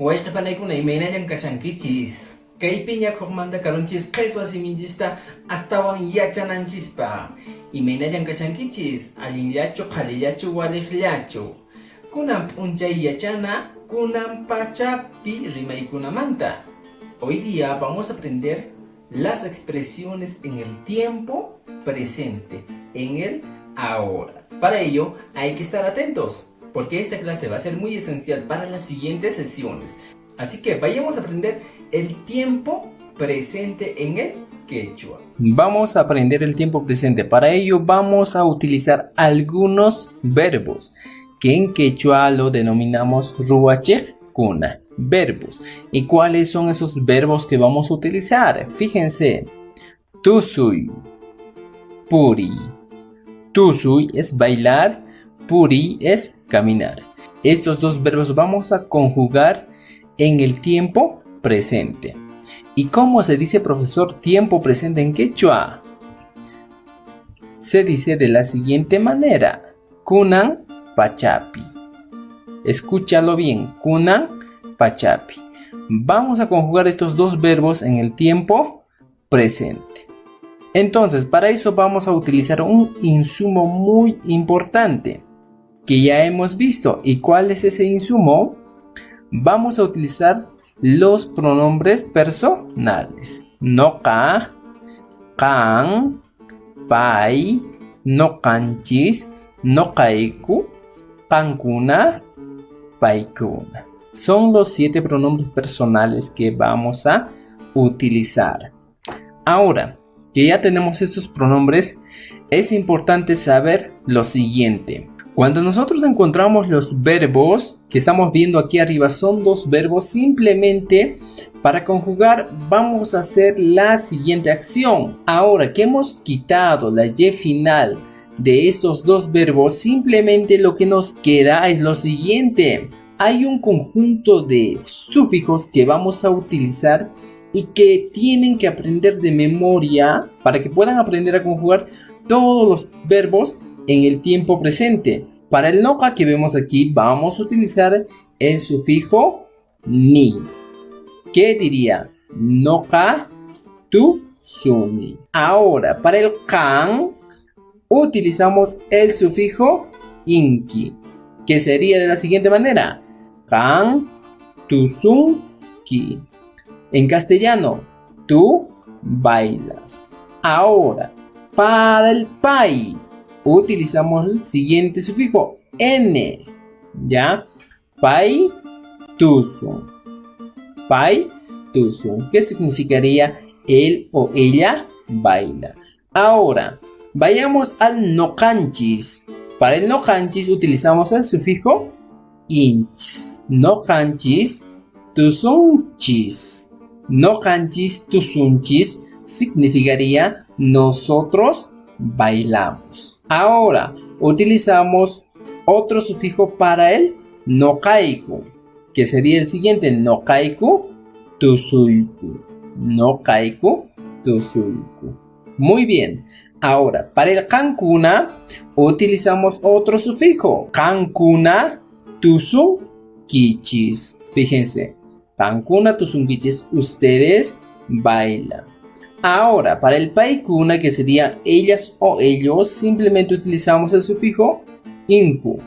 Wayqipanaykuna imaynallan kashankichis. Kaypiña hukmanta karunchis peso asiminchista astawan yachananchispa. Imaynallan kashankichis allinllachu qhalillachu waliqllachu. Kunan p'unchay yachana, kunan pachapi rimaykunamanta. Hoy día vamos a aprender las expresiones en el tiempo presente, en el ahora. Para ello hay que estar atentos, porque esta clase va a ser muy esencial para las siguientes sesiones. Así que vayamos a aprender el tiempo presente en el quechua. Vamos a aprender el tiempo presente. Para ello vamos a utilizar algunos verbos que en quechua lo denominamos ruachekuna, verbos. ¿Y cuáles son esos verbos que vamos a utilizar? Fíjense, tusuy, puri. Tusuy es bailar, puri es caminar. Estos dos verbos vamos a conjugar en el tiempo presente. ¿Y cómo se dice, profesor, tiempo presente en quechua? Se dice de la siguiente manera: kunan pachapi. Escúchalo bien, kunan pachapi. Vamos a conjugar estos dos verbos en el tiempo presente. Entonces, para eso vamos a utilizar un insumo muy importante que ya hemos visto. ¿Y cuál es ese insumo? Vamos a utilizar los pronombres personales. Noka, kan, pai, nokanchis, nokaiku, kankuna, paikuna. Son los 7 pronombres personales que vamos a utilizar. Ahora que ya tenemos estos pronombres, es importante saber lo siguiente. Cuando nosotros encontramos los verbos que estamos viendo aquí arriba, son dos verbos, simplemente para conjugar vamos a hacer la siguiente acción. Ahora que hemos quitado la y final de estos dos verbos, simplemente lo que nos queda es lo siguiente. Hay un conjunto de sufijos que vamos a utilizar y que tienen que aprender de memoria para que puedan aprender a conjugar todos los verbos en el tiempo presente. Para el noka que vemos aquí, vamos a utilizar el sufijo ni. ¿Qué diría? Noka tu suni. Ahora, para el kan, utilizamos el sufijo inki, que sería de la siguiente manera: kan tu sun ki. En castellano, tú bailas. Ahora, para el pai, utilizamos el siguiente sufijo, n, ¿ya? Pai, tusun. Pai, tusun. ¿Qué significaría? Él o ella baila. Ahora, vayamos al nokanchis. Para el nokanchis utilizamos el sufijo inchis. Nokanchis, tusunchis. Nokanchis, tusunchis significaría nosotros bailamos. Ahora utilizamos otro sufijo para el nokaiku, que sería el siguiente: nokaiku, tusuyku. Nokaiku, tusuyku. Muy bien. Ahora, para el kankuna utilizamos otro sufijo: kankuna, tusunkichis. Fíjense, kankuna, tusunkichis, ustedes bailan. Ahora, para el paikuna, que sería ellas o ellos, simplemente utilizamos el sufijo inku.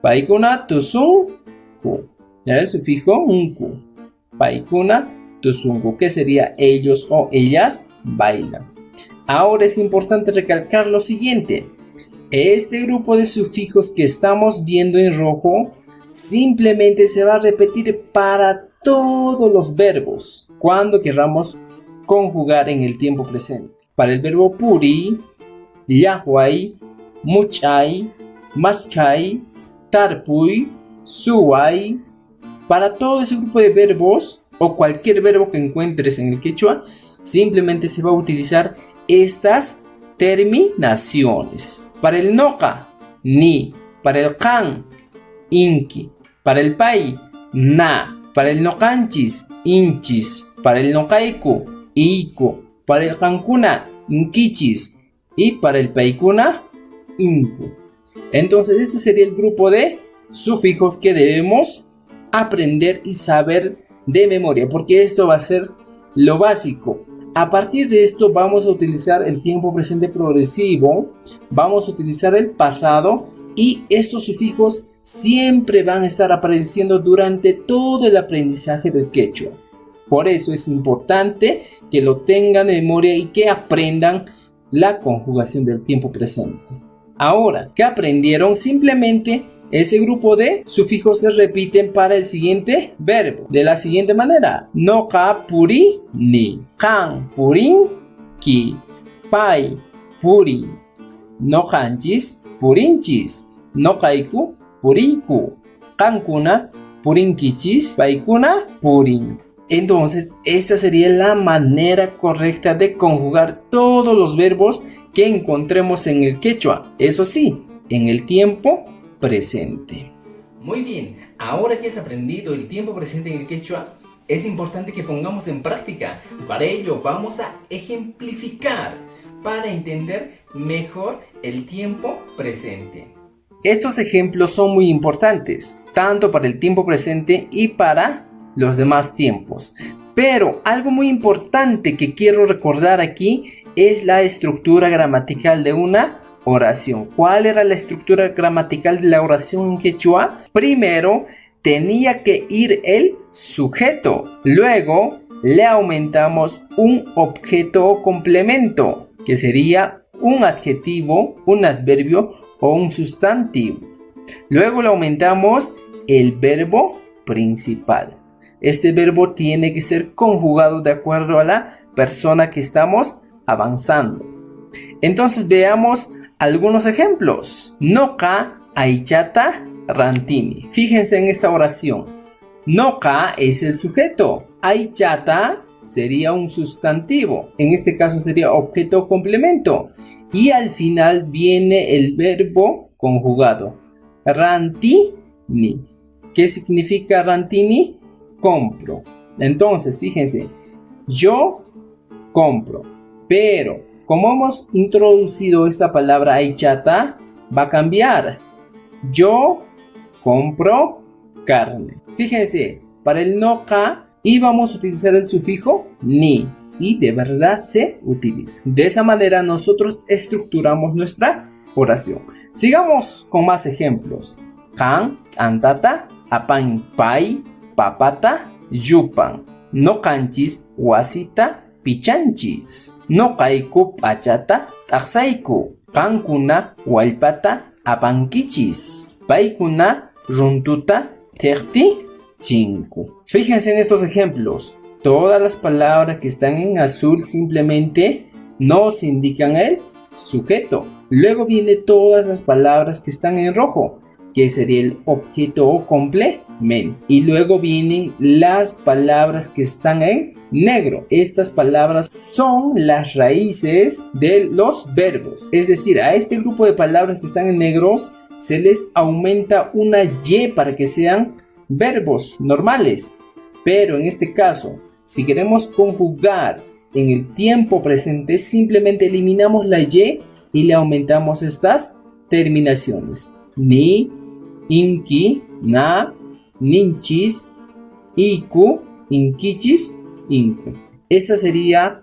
Paikuna, tusunku. ¿Ya? El sufijo unku. Paikuna, tusunku, que sería ellos o ellas bailan. Ahora es importante recalcar lo siguiente. Este grupo de sufijos que estamos viendo en rojo simplemente se va a repetir para todos los verbos cuando queramos conjugar en el tiempo presente. Para el verbo puri, yahuay, muchay, mashkay, tarpuy, suay. Para todo ese grupo de verbos o cualquier verbo que encuentres en el quechua, simplemente se va a utilizar estas terminaciones. Para el noka, ni. Para el kan, inki. Para el pai, na. Para el nokanchis, inchis. Para el nokaiku, iku. Para el kankuna, inkichis. Y para el paikuna, inku. Entonces este sería el grupo de sufijos que debemos aprender y saber de memoria, porque esto va a ser lo básico. A partir de esto vamos a utilizar el tiempo presente progresivo, vamos a utilizar el pasado y estos sufijos siempre van a estar apareciendo durante todo el aprendizaje del quechua. Por eso es importante que lo tengan en memoria y que aprendan la conjugación del tiempo presente. Ahora, ¿qué aprendieron? Simplemente ese grupo de sufijos se repiten para el siguiente verbo. De la siguiente manera. Noka puri ni. Kan purin ki. Pai purin. Nokanchis purinchis. Nokaiku puriku. Kankuna purinkichis. Paikuna purin. Entonces, esta sería la manera correcta de conjugar todos los verbos que encontremos en el quechua. Eso sí, en el tiempo presente. Muy bien, ahora que has aprendido el tiempo presente en el quechua, es importante que pongamos en práctica. Para ello vamos a ejemplificar para entender mejor el tiempo presente. Estos ejemplos son muy importantes, tanto para el tiempo presente y para los demás tiempos. Pero algo muy importante que quiero recordar aquí es la estructura gramatical de una oración. ¿Cuál era la estructura gramatical de la oración en quechua? Primero tenía que ir el sujeto. Luego le aumentamos un objeto o complemento, que sería un adjetivo, un adverbio o un sustantivo. Luego le aumentamos el verbo principal. Este verbo tiene que ser conjugado de acuerdo a la persona que estamos avanzando. Entonces veamos algunos ejemplos. Noka aichata rantini. Fíjense en esta oración. Noka es el sujeto. Aichata sería un sustantivo. En este caso sería objeto o complemento. Y al final viene el verbo conjugado. Rantini. ¿Qué significa rantini? Compro. Entonces, fíjense. Yo compro. Pero como hemos introducido esta palabra aichata, va a cambiar. Yo compro carne. Fíjense, para el noka íbamos a utilizar el sufijo ni. Y de verdad se utiliza. De esa manera nosotros estructuramos nuestra oración. Sigamos con más ejemplos. Kan, antata, apan, pai, papata, yupan. No canchis, wasita, pichanchis. No kaiku pachata, taksaiku. Kankuna, walpata, apankichis. Paikuna, runtuta, terti, chinku. Fíjense en estos ejemplos. Todas las palabras que están en azul simplemente nos indican el sujeto. Luego vienen todas las palabras que están en rojo, que sería el objeto o complemento. Y luego vienen las palabras que están en negro. Estas palabras son las raíces de los verbos. Es decir, a este grupo de palabras que están en negros se les aumenta una Y para que sean verbos normales. Pero en este caso, si queremos conjugar en el tiempo presente, simplemente eliminamos la Y y le aumentamos estas terminaciones. Ni, inki, na, ninchis, iku, inkichis, inku. Esta sería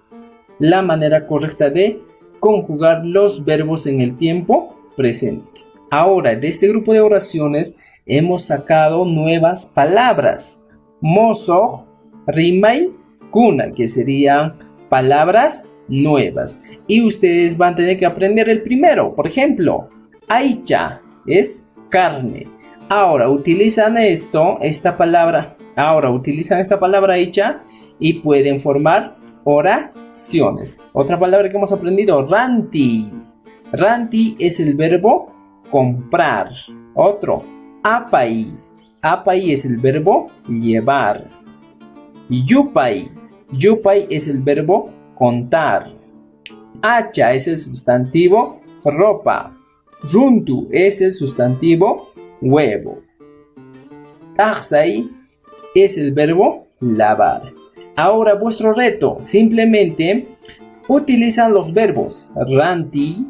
la manera correcta de conjugar los verbos en el tiempo presente. Ahora, de este grupo de oraciones hemos sacado nuevas palabras. Mozo, rimay, kuna, que serían palabras nuevas. Y ustedes van a tener que aprender el primero. Por ejemplo, aicha es carne. Ahora utilizan esta palabra aicha y pueden formar oraciones. Otra palabra que hemos aprendido, ranti. Ranti es el verbo comprar. Otro, apai. Apai es el verbo llevar. Yupai. Yupai es el verbo contar. Hacha es el sustantivo ropa. Runtu es el sustantivo huevo. Taxai es el verbo lavar. Ahora vuestro reto, simplemente utilizan los verbos ranti,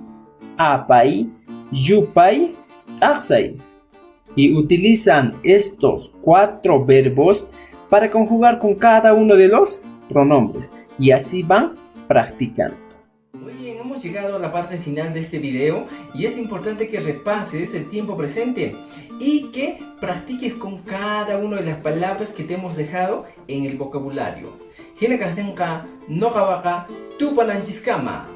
apai, yupai, taxai. y utilizan estos 4 verbos para conjugar con cada uno de los pronombres y así van practicando. Muy bien, hemos llegado a la parte final de este video y es importante que repases el tiempo presente y que practiques con cada una de las palabras que te hemos dejado en el vocabulario. Hina kahtenqa noqawaqa tupananchisqama.